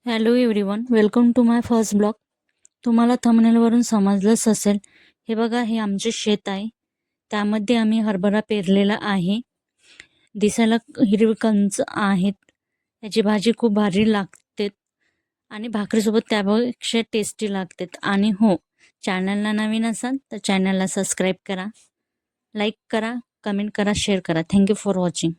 Hello everyone, welcome to my first blog. तुम्हाला थंबनेलवरून समजलंच असेल. हे बघा, हे आमचे शेत आहे. त्यामध्ये आम्ही हरभरा पेरलेला आहे. दिसायला हिरवी कंच आहेत. त्याची भाजी खूप भारी लागते आणि भाकरीसोबत त्यापेक्षा टेस्टी लागते. आणि हो, चॅनलला नवीन असाल तर चॅनलला सबस्क्राईब करा, लाईक करा, कमेंट करा, शेअर करा. Thank you for watching.